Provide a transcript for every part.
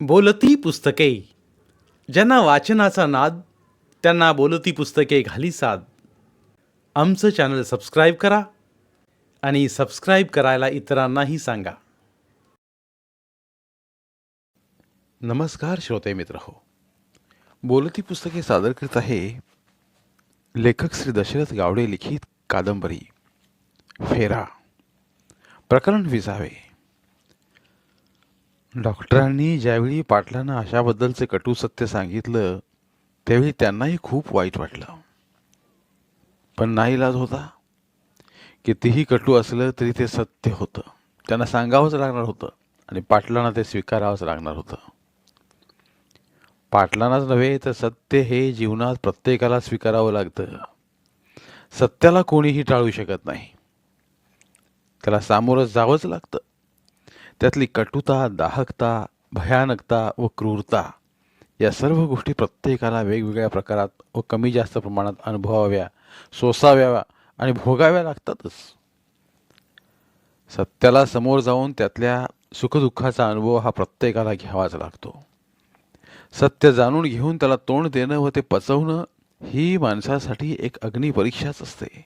बोलती पुस्तके. ज्यांना वाचनाचा नाद, त्यांना बोलती पुस्तके घाली साद. आमचं चॅनल सबस्क्राईब करा आणि सबस्क्राईब करायला इतरांनाही सांगा. नमस्कार श्रोते मित्र हो. बोलती पुस्तके सादर करत आहे लेखक श्री दशरथ गावडे लिखित कादंबरी फेरा, प्रकरण 20. डॉक्टरांनी ज्यावेळी पाटलांना अशाबद्दलचे कटू सत्य सांगितलं त्यावेळी त्यांनाही खूप वाईट वाटलं, पण नाईलाज होता. कितीही कटू असलं तरी ते सत्य होतं. त्यांना सांगावंच लागणार होतं आणि पाटलांना ते स्वीकारावंच लागणार होतं. पाटलांनाच नव्हे तर सत्य हे जीवनात प्रत्येकाला स्वीकारावं लागतं. सत्याला कोणीही टाळू शकत नाही, त्याला सामोरं जावंच लागतं. त्यातली कटुता, दाहकता, भयानकता व क्रूरता या सर्व गोष्टी प्रत्येकाला वेगवेगळ्या प्रकारात व कमी जास्त प्रमाणात अनुभवाव्या, सोसाव्या आणि भोगाव्या लागतातच. सत्याला समोर जाऊन त्यातल्या सुखदुःखाचा अनुभव हा प्रत्येकाला घ्यावाच लागतो. सत्य जाणून घेऊन त्याला तोंड देणं व ते पचवणं ही माणसासाठी एक अग्निपरीक्षाच असते.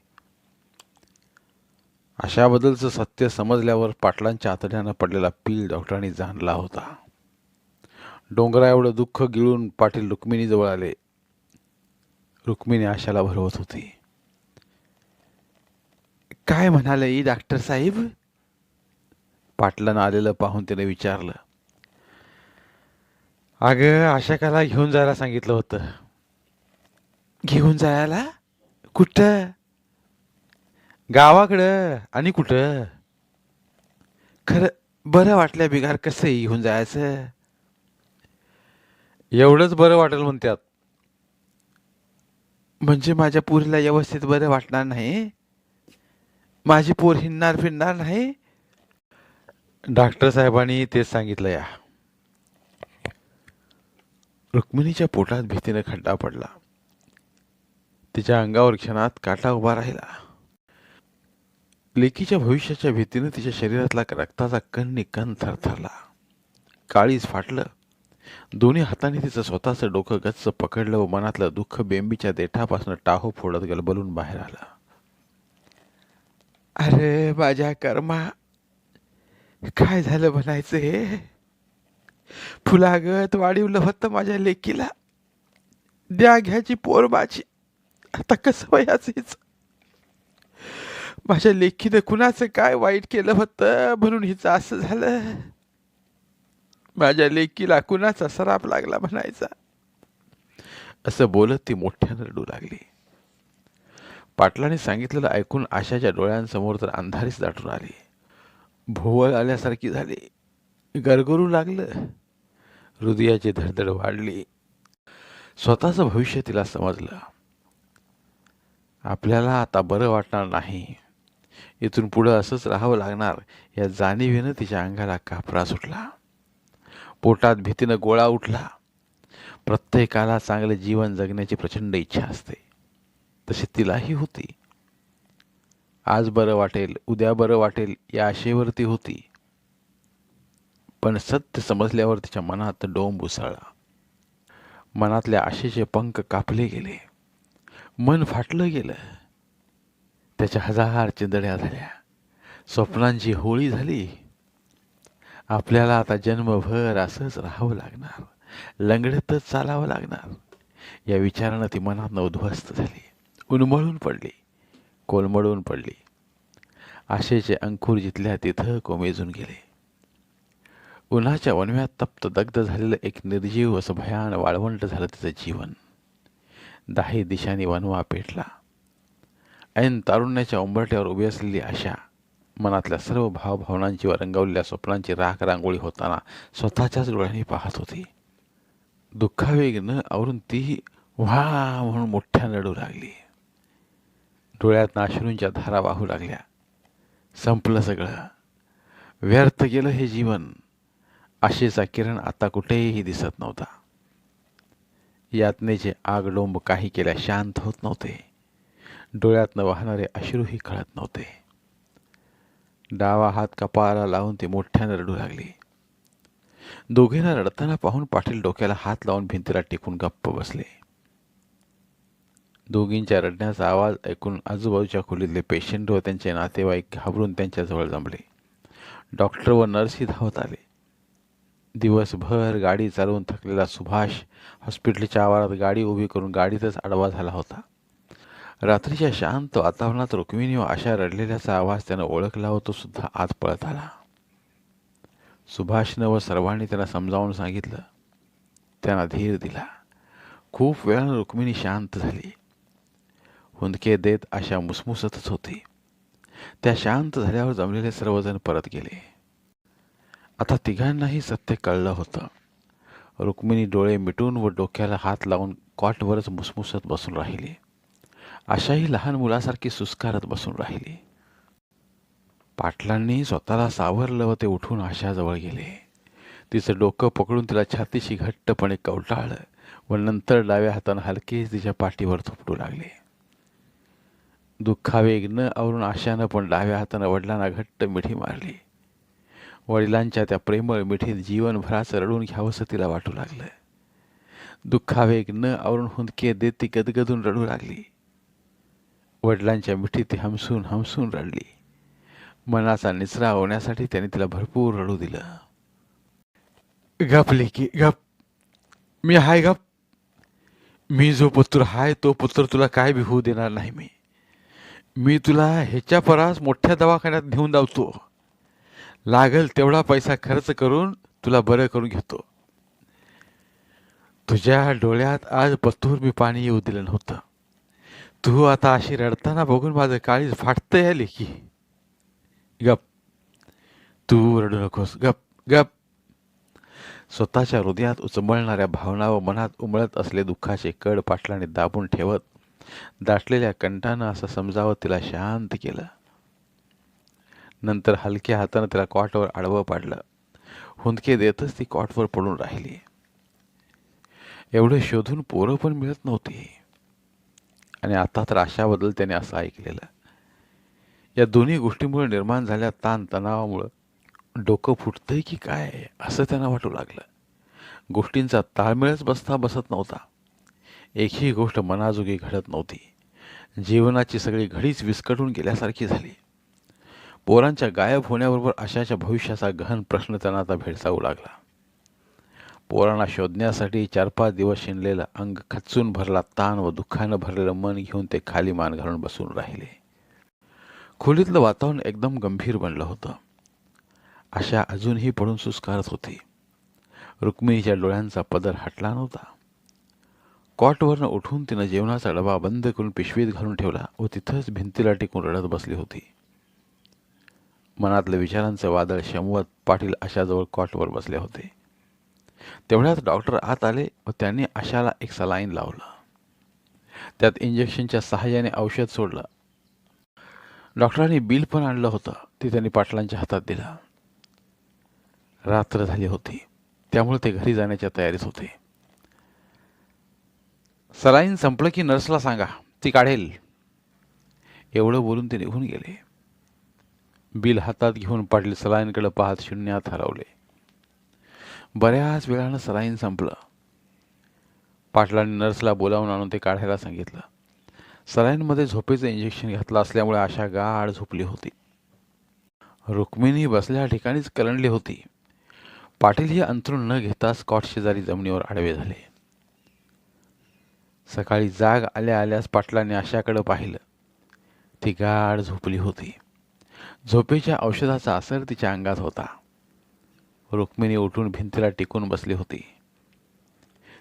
अशाबद्दलचं सत्य समजल्यावर पाटलांच्या आतड्यानं पडलेला पीळ डॉक्टरांनी जाणला होता. डोंगरा एवढं दुःख गिळून पाटील रुक्मिणीजवळ आले. रुक्मिणी आशाला भरवत होती. काय म्हणाले डॉक्टर साहेब? पाटलांना आलेलं पाहून त्याने विचारलं. अगं, आशाकाला घेऊन जायला सांगितलं होतं. घेऊन जायला? कुठं? गावाकडं. आणि कुठं? खरं बरं वाटल्या बिगार कसं घेऊन जायचं? एवढंच बरं वाटेल म्हणतात. म्हणजे माझ्या पोरीला व्यवस्थित बरं वाटणार नाही? माझी पोर हिंडणार फिरणार नाही? डॉक्टर साहेबांनी तेच सांगितलं या. रुक्मिणीच्या पोटात भीतीने खड्डा पडला. तिच्या अंगावर क्षणात काटा उभा राहिला. लेकीच्या भविष्याच्या भीतीने तिच्या शरीरातला रक्ताचा कण थरथरला. काळीज फाटलं. दोन्ही हातांनी तिचं स्वतःचं डोकं गच्च पकडलं व मनातलं दुःख बेंबीच्या देठापासून टाहो फोडत गलबलून बाहेर आलं. अरे माझ्या कर्मा, काय झालं म्हणायचं हे? फुलागत वाढीवलं होतं माझ्या लेकीला. द्या घ्याची पोर माझी. आता कसं वयाचीच? माझ्या लेकीनं कुणाचं काय वाईट केलं होतं म्हणून हिचं असं झालं? माझ्या लेकीला कुणाचा सराप लागला म्हणायचा? असं बोलत ती मोठ्यानं रडू लागली. पाटलाने सांगितलेलं ऐकून आशाच्या डोळ्यांसमोर तर अंधारीच दाटून आली. भोवळ आल्यासारखी झाली. गरगरू लागलं. हृदयाची धडधड वाढली. स्वतःचं भविष्य तिला समजलं. आपल्याला आता बरं वाटणार नाही, इथून पुढं असंच राहावं लागणार या जाणीवेनं तिच्या अंगाला कापरा सुटला. पोटात भीतीनं गोळा उठला. प्रत्येकाला चांगले जीवन जगण्याची प्रचंड इच्छा असते, तशी तिलाही होती. आज बरं वाटेल, उद्या बरं वाटेल या आशेवरती होती. पण सत्य समजल्यावर तिच्या मनात डोंब उसळला. मनातल्या आशेचे पंख कापले गेले. मन फाटलं गेलं. त्याच्या हजार चिंधड्या झाल्या. स्वप्नांची होळी झाली. आपल्याला आता जन्मभर असंच राहावं लागणार, लंगडतच चालावं लागणार या विचारानं ती मनातनं उद्ध्वस्त झाली. उन्मळून पडली, कोलमडून पडली. आशेचे अंकुर जिथल्या तिथं कोमेजून गेले. उन्हाच्या वणव्यात तप्त दग्ध झालेलं एक निर्जीव असं भयान वाळवंट झालं तिचं जीवन. 10 दिशांनी वणवा पेटला. ऐन तारुण्याच्या उंबरट्यावर उभी असलेली आशा मनातल्या सर्व भावभावनांची व रंगवलेल्या स्वप्नांची राख रांगोळी होताना स्वतःच्याच डोळ्यांनी पाहत होती. दुःखावेग न आवरून ती व्हा म्हणून मोठ्या रडू लागली. डोळ्यात अश्रूंच्या धारा वाहू लागल्या. संपलं सगळं. व्यर्थ गेलं हे जीवन. आशेचा किरण आता कुठेही दिसत नव्हता. यातनेचे आगडोंब काही केल्या शांत होत नव्हते. डोळ्यातनं वाहणारे अश्रूही कळत नव्हते. डावा हात कपाळाला लावून ती मोठ्यानं रडू लागली. दोघींना रडताना पाहून पाटील डोक्याला हात लावून भिंतीला टेकून गप्प बसले. दोघींच्या रडण्याचा आवाज ऐकून आजूबाजूच्या खोलीतले पेशंट व त्यांचे नातेवाईक घाबरून त्यांच्याजवळ जमले. डॉक्टर व नर्सही धावत आले. दिवसभर गाडी चालवून थकलेला सुभाष हॉस्पिटलच्या आवारात गाडी उभी करून गाडीतच आडवा झाला होता. रात्रीच्या शांत वातावरणात रुक्मिणी व आशा रडलेल्याचा आवाज त्यानं ओळखला व तो सुद्धा आत पळत आला. सुभाषनं व सर्वांनी त्यांना समजावून सांगितलं. त्यांना धीर दिला. खूप वेळानं रुक्मिणी शांत झाली. हुंदके देत आशा मुसमुसतच होती. त्या शांत झाल्यावर जमलेले सर्वजण परत गेले. आता तिघांनाही सत्य कळलं होतं. रुक्मिणी डोळे मिटून व डोक्याला हात लावून कॉटवरच मुसमुसत बसून राहिली. आशाही लहान मुलासारखी सुस्कारत बसून राहिली. पाटलांनी स्वतःला सावरलं व ते उठून आशाजवळ गेले. तिचं डोकं पकडून तिला छातीशी घट्टपणे कवटाळलं व नंतर डाव्या हातानं हलकेच तिच्या पाठीवर थोपटू लागले. दुःखावेग न आवरून आशानं पण डाव्या हातानं वडिलांना घट्ट मिठी मारली. वडिलांच्या त्या प्रेमळ मिठीत जीवनभराचं रडून घ्यावंसं तिला वाटू लागलं. दुःखावेग न आवरून हुंदके देत ती गदगदून रडू लागली. वडिलांच्या मिठीत ती हमसून हमसून रडली. मनाचा निचरा होण्यासाठी त्याने तिला भरपूर रडू दिलं. गप लेकी गप, मी हाय गप. मी जो पुत्र हाय तो पुत्र तुला काय बी होऊ देणार नाही. मी तुला ह्याच्या परास मोठ्या दवाखान्यात नेऊन जावतो. लागल तेवढा पैसा खर्च करून तुला बरं करून घेतो. तुझ्या डोळ्यात आज पतूर मी पाणी येऊ दिलं नव्हतं. तू आता अशी रडताना बघून माझं काळीज फाटतंय लेकी. गप, तू रडू नकोस. गप गप. स्वतःच्या हृदयात उचंबळणाऱ्या भावना व मनात उमळत असले दुःखाचे कड पाटलाने दाबून ठेवत दाटलेल्या कंठानं असं समजावत तिला शांत केलं. नंतर हलक्या हातानं तिला कॉटवर आडवं पाडलं. हुंदके देतच ती कॉटवर पडून राहिली. एवढे शोधून पोरं पण मिळत नव्हती. आणि आता तर आशाबद्दल त्याने असं ऐकलेलं. या दोन्ही गोष्टीमुळे निर्माण झालेल्या ताण तणावामुळं डोकं फुटतंय की काय असं त्यांना वाटू लागलं. गोष्टींचा ताळमेळच बसत नव्हता. एकही गोष्ट मनाजोगी घडत नव्हती. जीवनाची सगळी घडीच विस्कटून गेल्यासारखी झाली. पोरांच्या गायब होण्याबरोबर आशाच्या भविष्याचा गहन प्रश्न त्यांना आता भेडसावू लागला. पोरांना शोधण्यासाठी 4-5 दिवस शिनलेलं अंग, खचून भरला ताण व दुःखानं भरलेलं मन घेऊन ते खाली मान घालून बसून राहिले. खोलीतलं वातावरण एकदम गंभीर बनलं होतं. आशा अजूनही पडून सुस्कारत होती. रुक्मिणीच्या डोळ्यांचा पदर हटला नव्हता. कॉटवरनं उठून तिनं जेवणाचा डबा बंद करून पिशवीत घालून ठेवला व तिथंच भिंतीला टेकून रडत बसली होती. मनातलं विचारांचं वादळ शमवत पाटील आशाजवळ कॉटवर बसले होते. तेवढ्यात डॉक्टर आत आले व त्यांनी आशाला एक सलाईन लावलं. त्यात इंजेक्शनच्या सहाय्याने औषध सोडलं. डॉक्टरांनी बिल पण आणलं होतं. ते त्यांनी पाटलांच्या हातात दिलं. रात्र झाली होती, त्यामुळे ते घरी जाण्याच्या तयारीत होते. सलाईन संपलं की नर्सला सांगा, ती काढेल. एवढं बोलून ते निघून गेले. बिल हातात घेऊन पाटील सलाईनकडे पाहत शून्यात हरवले. बऱ्याच वेळानं सलाईन संपलं. पाटलांनी नर्सला बोलावून आणून ते काढायला सांगितलं. सलाईनमध्ये झोपेचं इंजेक्शन घातलं असल्यामुळे आशा गाढ झोपली होती. रुक्मिणी बसल्या ठिकाणीच कलंडली होती. पाटील हे अंथरूण न घेता स्कॉट शेजारी जमिनीवर आडवे झाले. सकाळी जाग आल्या आल्यास पाटलांनी आशाकडे पाहिलं. ती गाढ झोपली होती. झोपेच्या औषधाचा असर तिच्या अंगात होता. रुक्मिणी उठून भिंतीला टिकून बसली होती.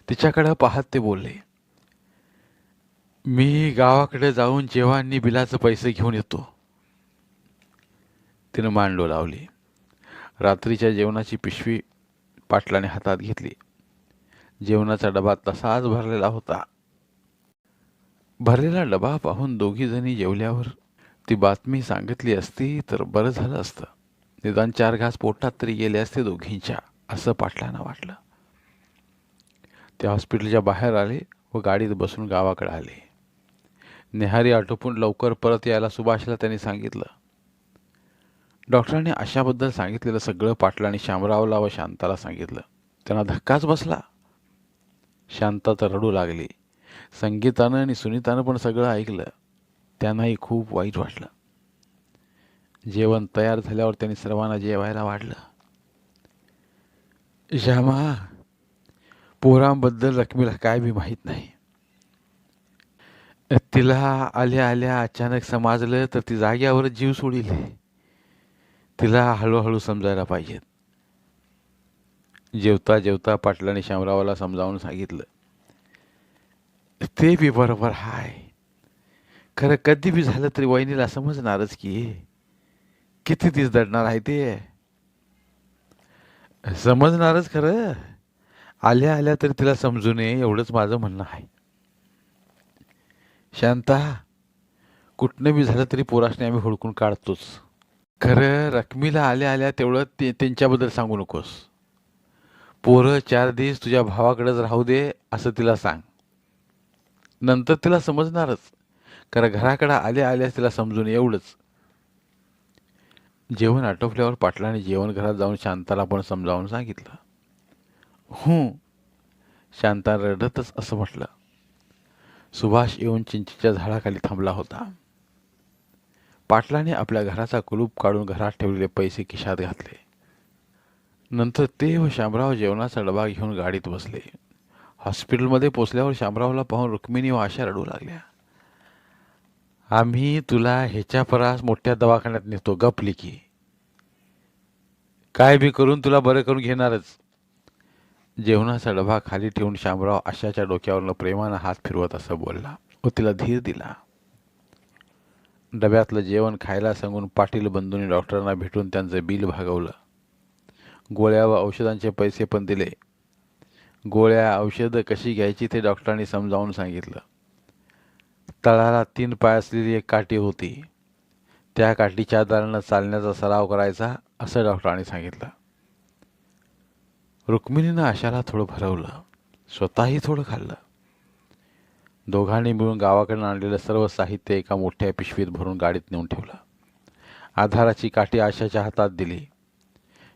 तिच्याकडे पाहत ते बोलले, मी गावाकडे जाऊन जेव्हानी बिलाचे पैसे घेऊन येतो. तिनं मान डोलावली. रात्रीच्या जेवणाची पिशवी पाटलाने हातात घेतली. जेवणाचा डबा तसाच भरलेला होता. भरलेला डबा पाहून दोघी जणी जेवल्यावर ती बातमी सांगितली असती तर बरं झालं असतं. निदान 4 घास पोटात तरी गेले असते दोघींच्या, असं पाटलांना वाटलं. ते हॉस्पिटलच्या बाहेर आले व गाडीत बसून गावाकडे आले. नेहारी आटोपून लवकर परत यायला सुभाषला त्यांनी सांगितलं. डॉक्टरांनी आशाबद्दल सांगितलेलं सगळं पाटलांनी शामरावला व शांताला सांगितलं. त्यांना धक्काच बसला. शांता तर रडू लागली. संगीतानं आणि सुनीतानं पण सगळं ऐकलं. त्यांनाही खूप वाईट वाटलं. जेवण तयार झाल्यावर त्यांनी सर्वांना जेवायला वाढलं. श्यामा, पोरांबद्दल रखमीला काय बी माहीत नाही. तिला आल्या आल्या अचानक समजलं तर ती जाग्यावरच जीव सोडील. तिला हळूहळू समजायला पाहिजेत. जेवता जेवता पाटलाने शामरावाला समजावून सांगितलं. ते बी बरोबर हाय. खरं कधी बी झालं तरी वहिनीला समजणारच की. किती दिस दडणार आहे ते. समजणारच खरं. आल्या आल्या तरी तिला समजू नये एवढंच माझं म्हणणं आहे. शांता, कुठनं बी झालं तरी पोरासने आम्ही हुडकून काढतोच. खरं रकमीला आल्या आल्या तेवढं त्यांच्याबद्दल सांगू नकोस. पोरं 4 दिवस तुझ्या भावाकडेच राहू दे असं तिला सांग. नंतर तिला समजणारच. खरं घराकडं आल्या आल्यास तिला समजून एवढंच. जेवण आटोपल्यावर पाटलाने जेवणघरात जाऊन शांताला पण समजावून सांगितलं. शांता रडतच असं म्हटलं. सुभाष येऊन चिंचेच्या झाडाखाली थांबला होता. पाटलाने आपल्या घराचा कुलूप काढून घरात ठेवलेले पैसे खिशात घातले. नंतर ते व शामराव जेवणाचा डबा घेऊन गाडीत बसले. हॉस्पिटलमध्ये पोचल्यावर शामरावला पाहून रुक्मिणी व आशा रडू लागल्या. आम्ही तुला ह्याच्या परास मोठ्या दवाखान्यात नेतो, गपली की. काय बी करून तुला बरं करून घेणारच. जेवणाचा डबा खाली ठेवून शामराव आशाच्या डोक्यावरनं प्रेमानं हात फिरवत असं बोलला व तिला धीर दिला. डब्यातलं जेवण खायला सांगून पाटील बंधूंनी डॉक्टरांना भेटून त्यांचं बिल भागवलं. गोळ्या व औषधांचे पैसे पण दिले. गोळ्या औषधं कशी घ्यायची ते डॉक्टरांनी समजावून सांगितलं. तळाला 3 पाय असलेली एक काठी होती. त्या काठीच्या आधारानं चालण्याचा सराव करायचा असं डॉक्टरांनी सांगितलं. रुक्मिणीनं आशाला थोडं भरवलं. स्वतःही थोडं खाल्लं. दोघांनी मिळून गावाकडून आणलेलं सर्व साहित्य एका मोठ्या पिशवीत भरून गाडीत नेऊन ठेवलं. आधाराची काठी आशाच्या हातात दिली.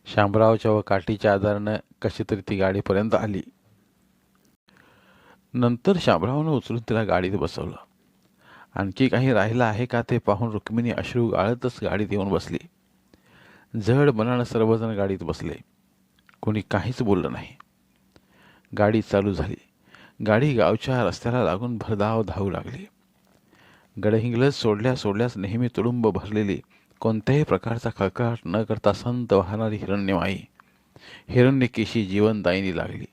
शामरावच्या व काठीच्या आधारानं कशी तरी ती गाडीपर्यंत आली. नंतर शामरावनं उचलून तिला गाडीत बसवलं. आणखी काही राहिलं आहे का ते पाहून रुक्मिणी अश्रू गाळतच गाडीत येऊन बसली. जड मनानं सर्वजण गाडीत बसले. कोणी काहीच बोललं नाही. गाडी चालू झाली. गाडी गावच्या रस्त्याला लागून भरधाव धावू लागली. गडहिंग्लज सोडल्या सोडल्यास नेहमी तुडुंब भरलेली, कोणत्याही प्रकारचा खळखळाट न करता संत वाहणारी हिरण्यमाई, हिरण्यकेशी जीवनदायिनी लागली.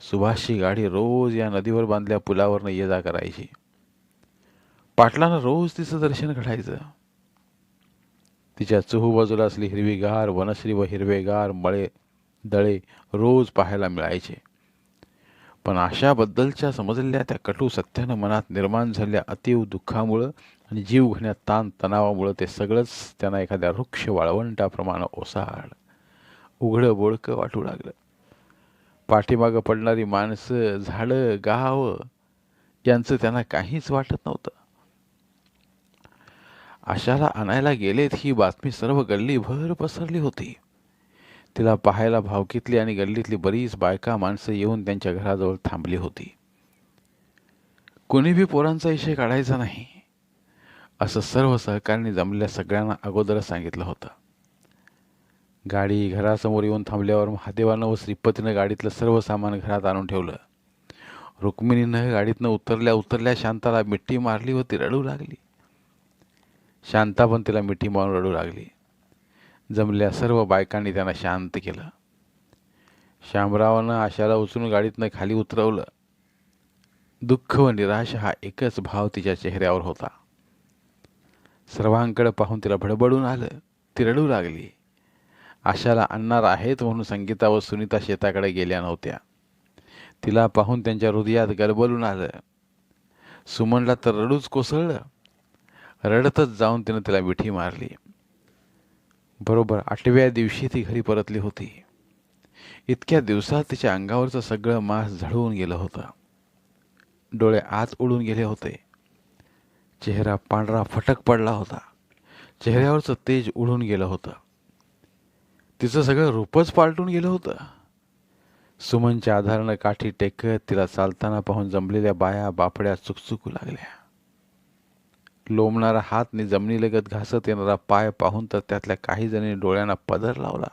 सुभाषची गाडी रोज या नदीवर बांधल्या पुलावरनं ये जा करायची. पाटलानं रोज तिचं दर्शन घडायचं. तिच्या चहूबाजूला असली हिरवीगार वनश्री व हिरवेगार मळे दळे रोज पाहायला मिळायचे. पण आशाबद्दलच्या समजलेल्या त्या कटू सत्यानं मनात निर्माण झालेल्या अतीव दुःखामुळं आणि जीव घेण्यात ताण तणावामुळं ते सगळंच त्यांना एखाद्या वृक्ष वाळवंटाप्रमाणे ओसाड उघडं बोळकं वाटू लागलं. पाठीमागं पडणारी माणसं, झाडं, गाव यांचं त्यांना काहीच वाटत नव्हतं. आशाला आणायला गेलेत ही बातमी सर्व गल्लीभर पसरली होती. तिला पाहायला भावकीतली आणि गल्लीतली बरीच बायका माणसं येऊन त्यांच्या घराजवळ थांबली होती. कोणी बी पोरांचा विषय काढायचा नाही असं सर्व सहकाऱ्यांनी जमलेल्या सगळ्यांना अगोदरच सांगितलं होतं. गाडी घरासमोर येऊन थांबल्यावर महादेवानं व श्रीपतीनं गाडीतलं सर्व सामान घरात आणून ठेवलं. रुक्मिणीनं गाडीतनं उतरल्या उतरल्या शांताला मिठी मारली व ती रडू लागली. शांता पण तिला मिठी मारून रडू लागली. जमल्या सर्व बायकांनी त्यांना शांत केलं. शामरावानं आशाला उचलून गाडीतनं खाली उतरवलं. दुःख व निराशा हा एकच भाव तिच्या चेहऱ्यावर होता. सर्वांकडे पाहून तिला भडबडून आलं. ती रडू लागली. आशाला आणणार आहेत म्हणून संगीता व सुनीता शेताकडे गेल्या नव्हत्या. तिला पाहून त्यांच्या हृदयात गलबलून आलं. सुमनला तर रडूच कोसळलं. रडतच जाऊन तिनं तिला मिठी मारली. बरोबर 8व्या दिवशी ती घरी परतली होती. इतक्या दिवसात तिच्या अंगावरचं सगळं मांस झळून गेलं होतं. डोळे आत उडून गेले होते. चेहरा पांढरा फटक पडला होता. चेहऱ्यावरचं तेज उडून गेलं होतं. तिचं सगळं रूपच पालटून गेलं होतं. सुमनच्या आधारानं काठी टेकत तिला चालताना पाहून जमलेल्या बाया बापड्या चुकचुकू लागल्या. लोंबणारा हात नि जमिनीलगत घासत येणारा पाय पाहून तर त्यातल्या काही जणी डोळ्यांना पदर लावला.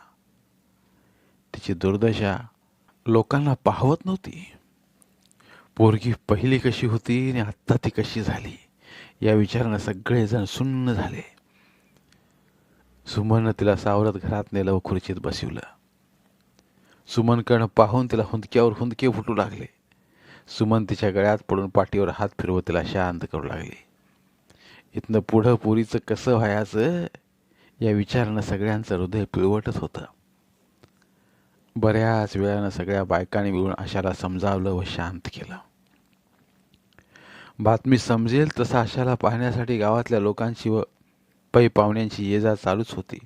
तिची दुर्दशा लोकांना पाहवत नव्हती. पोरगी पहिली कशी होती आणि आत्ता ती कशी झाली या विचारानं सगळेजण सुन्न झाले. सुमननं तिला सावरत घरात नेलं व खुर्चीत बसवलं. सुमनकडं पाहून तिला हुंदक्यावर हुंदके फुटू लागले. सुमन तिच्या गळ्यात पडून पाठीवर हात फिरवत तिला शांत करू लागली. इथनं पुढं पोरीचं कसं व्हायचं या विचारानं सगळ्यांचं हृदय पिळवटत होतं. बऱ्याच वेळानं सगळ्या बायकांनी मिळून आशाला समजावलं व शांत केलं. बातमी समजेल तसं आशाला पाहण्यासाठी गावातल्या लोकांची व पै पाहुण्यांची ये जा चालूच होती.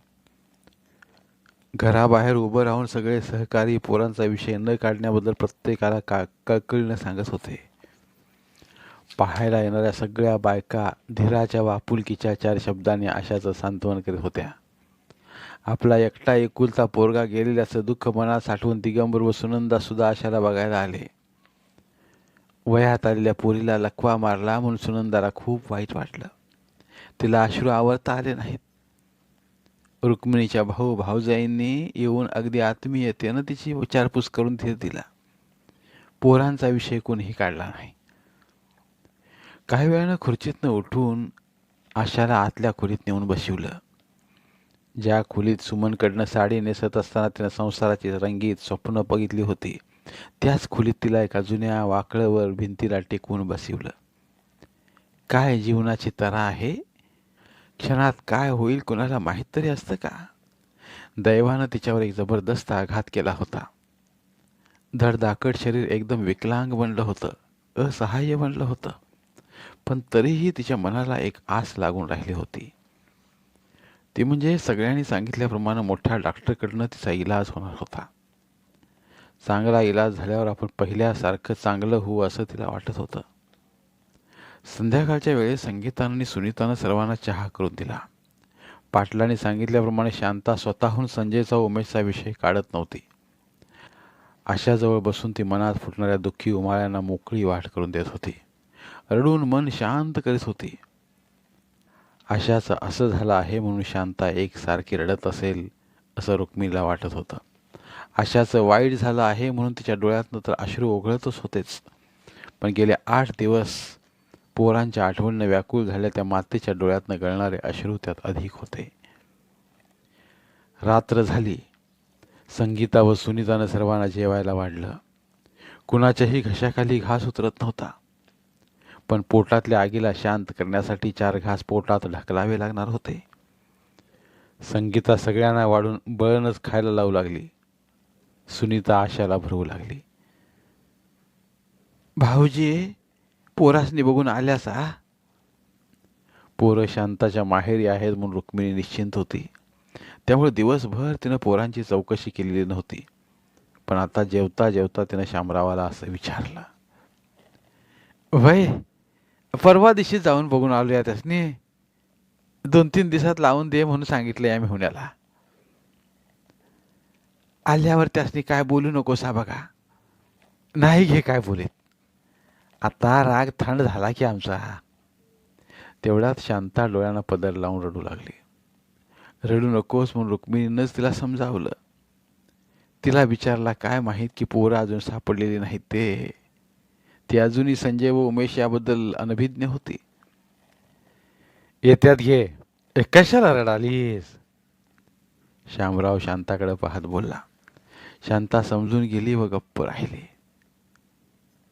घराबाहेर उभं राहून सगळे सहकारी पोरांचा विषय न काढण्याबद्दल प्रत्येकाला कळकळीनं सांगत होते. पाहायला येणाऱ्या सगळ्या बायका धीराच्या व आपुलकीच्या 4 शब्दांनी आशाचं सांत्वन करीत होत्या. आपला एकटा एकुलता पोरगा गेलेल्याचं दुःख मनात साठवून दिगंबर व सुनंदा सुद्धा आशाला बघायला आले. वयात आलेल्या पोरीला लकवा मारला म्हणून सुनंदाला खूप वाईट वाटलं. तिला अश्रू आवरता आले नाहीत. रुक्मिणीच्या भाऊ भाऊजाईंनी येऊन अगदी आत्मीयतेनं तिची विचारपूस करून धीर दिला. पोरांचा विषय कोणीही काढला नाही. काही वेळानं खुर्चीतनं उठून आशाला आतल्या खोलीत नेऊन बसवलं. ज्या खोलीत सुमनकडनं साडी नेसत असताना तिनं संसाराची रंगीत स्वप्न बघितली होती त्याच खोलीत तिला एका जुन्या वाकळवर भिंतीला टेकवून बसवलं. काय जीवनाची तरा आहे. क्षणात काय होईल कोणाला माहीत तरी असतं का. दैवानं तिच्यावर एक जबरदस्त आघात केला होता. धडधाकट शरीर एकदम विकलांग बनलं होतं, असहाय्य बनलं होतं. पण तरीही तिच्या मनाला एक आस लागून राहिली होती. ती म्हणजे सगळ्यांनी सांगितल्याप्रमाणे मोठ्या डॉक्टरकडनं तिचा इलाज होणार होता. चांगला इलाज झाल्यावर आपण पहिल्यासारखं चांगलं होऊ असं तिला वाटत होतं. संध्याकाळच्या वेळेस संगीतानं आणि सुनीतानं सर्वांना चहा करून दिला. पाटलांनी सांगितल्याप्रमाणे शांता स्वतःहून संजयचा व उमेशचा विषय काढत नव्हती. आशाजवळ बसून ती मनात फुटणाऱ्या दुःखी उमाळ्यांना मोकळी वाट करून देत होती. रडून मन शांत करीत होती. आशाचं असं झालं आहे म्हणून शांता एकसारखी रडत असेल असं रुक्मिणीला वाटत होतं. आशाचं वाईट झालं आहे म्हणून तिच्या डोळ्यातनं तर अश्रू ओघळतच होतेच, पण गेले 8 दिवस पोरांच्या आठवणीनं व्याकुळ झाल्या त्या मातेच्या डोळ्यातनं गळणारे अश्रू त्यात अधिक होते. रात्र झाली. संगीता व सुनीतानं सर्वांना जेवायला वाढलं. कुणाच्याही घशाखाली घास उतरत नव्हता, पण पोटातल्या आगीला शांत करण्यासाठी 4 घास पोटात ढकलावे लागणार होते. संगीता सगळ्यांना वाढून बळणच खायला लावू लागली. सुनीता आशाला भरवू लागली. भाऊजी, पोरासनी बघून आल्यासा. पोरं शांताच्या माहेरी आहेत म्हणून रुक्मिणी निश्चिंत होती. त्यामुळे दिवसभर तिनं पोरांची चौकशी केलेली नव्हती. पण आता जेवता जेवता तिनं शामरावाला असं विचारलं, वय परवा दिवशी जाऊन बघून आलो या त्यासनी. 2-3 दिवसात लावून दे म्हणून सांगितलं या मेहुण्याला. आल्यावर त्यासनी काय बोलू नकोसा बघा. नाही घे काय बोलीत. आता राग थंड झाला की आमचा. तेवढ्यात शांता डोळ्यांना पदर लावून रडू लागली. रडू नकोस म्हणून रुक्मिणीनंच तिला समजावलं. तिला विचारला काय माहीत की पोरं अजून सापडलेली नाहीत ते. ती अजूनही संजय व उमेश याबद्दल अनभिज्ञ होती. येत्यात घे, कशाला रडालीस. शामराव शांताकडे पाहत बोलला. शांता समजून गेली व गप्प राहिली.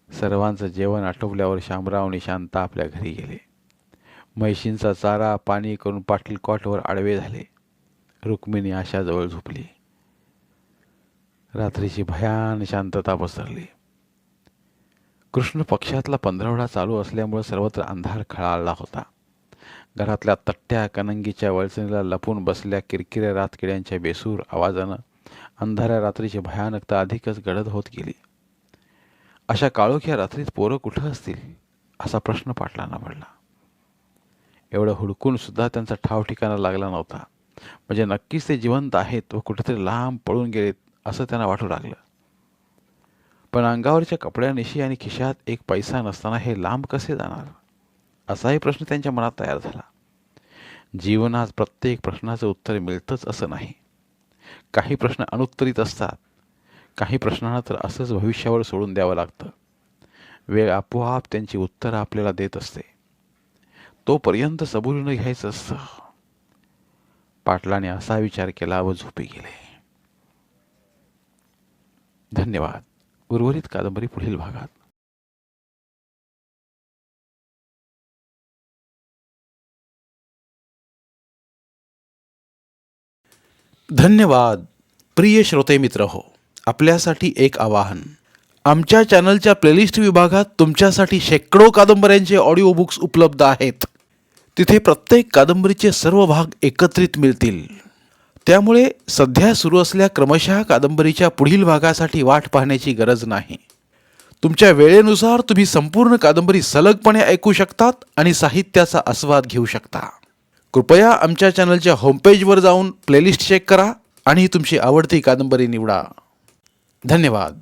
सर्वांचं जेवण आटोपल्यावर शामराव आणि शांता आपल्या घरी गेले. म्हैशींचा चारा पाणी करून पाटील कॉटवर आडवे झाले. रुक्मिणी आशाजवळ झोपली. रात्रीची भयान शांतता पसरली. कृष्ण पक्षातला 15वडा चालू असल्यामुळे सर्वत्र अंधार खळाळला होता. घरातल्या तट्ट्या कनंगीच्या वळचणीला लपून बसल्या किरकिऱ्या रातकिड्यांच्या बेसूर आवाजानं अंधाऱ्या रात्रीची भयानकता अधिकच गडद होत गेली. अशा काळोख्या रात्रीत पोरं कुठं असतील असा प्रश्न पाटलांना पडला. एवढं हुडकून सुद्धा त्यांचा ठाव ठिकाणा लागला नव्हता. म्हणजे नक्कीच ते जिवंत आहेत व कुठेतरी लांब पळून गेलेत असं त्यांना वाटू लागलं. पण अंगावरच्या कपड्यानिशी आणि खिशात एक पैसा नसताना हे लांब कसे जाणार, असाही प्रश्न त्यांच्या मनात तयार झाला. जीवनात प्रत्येक प्रश्नाचं उत्तर मिळतंच असं नाही. काही प्रश्न अनुत्तरित असतात. काही प्रश्नांना तर असंच भविष्यावर सोडून द्यावं लागतं. वेळ आपोआप त्यांची उत्तरं आपल्याला देत असते. तोपर्यंत सबुरीनं घ्यायचं असतं. पाटलाने असा विचार केला व झोपी गेले. धन्यवाद. उर्वरित कादंबरी पुढील भागात. धन्यवाद. प्रिय श्रोते मित्र हो, आपल्यासाठी एक आवाहन. आमच्या चॅनलच्या प्लेलिस्ट विभागात तुमच्यासाठी शेकडो कादंबऱ्यांचे ऑडिओ बुक्स उपलब्ध आहेत. तिथे प्रत्येक कादंबरीचे सर्व भाग एकत्रित मिळतील. त्यामुळे सध्या सुरू असलेल्या क्रमशः कादंबरीच्या पुढील भागासाठी वाट पाहण्याची गरज नाही. तुमच्या वेळेनुसार तुम्ही संपूर्ण कादंबरी सलगपणे ऐकू शकतात आणि साहित्याचा आस्वाद घेऊ शकता. कृपया आमच्या चॅनलच्या होमपेजवर जाऊन प्लेलिस्ट चेक करा आणि तुमची आवडती कादंबरी निवडा. धन्यवाद.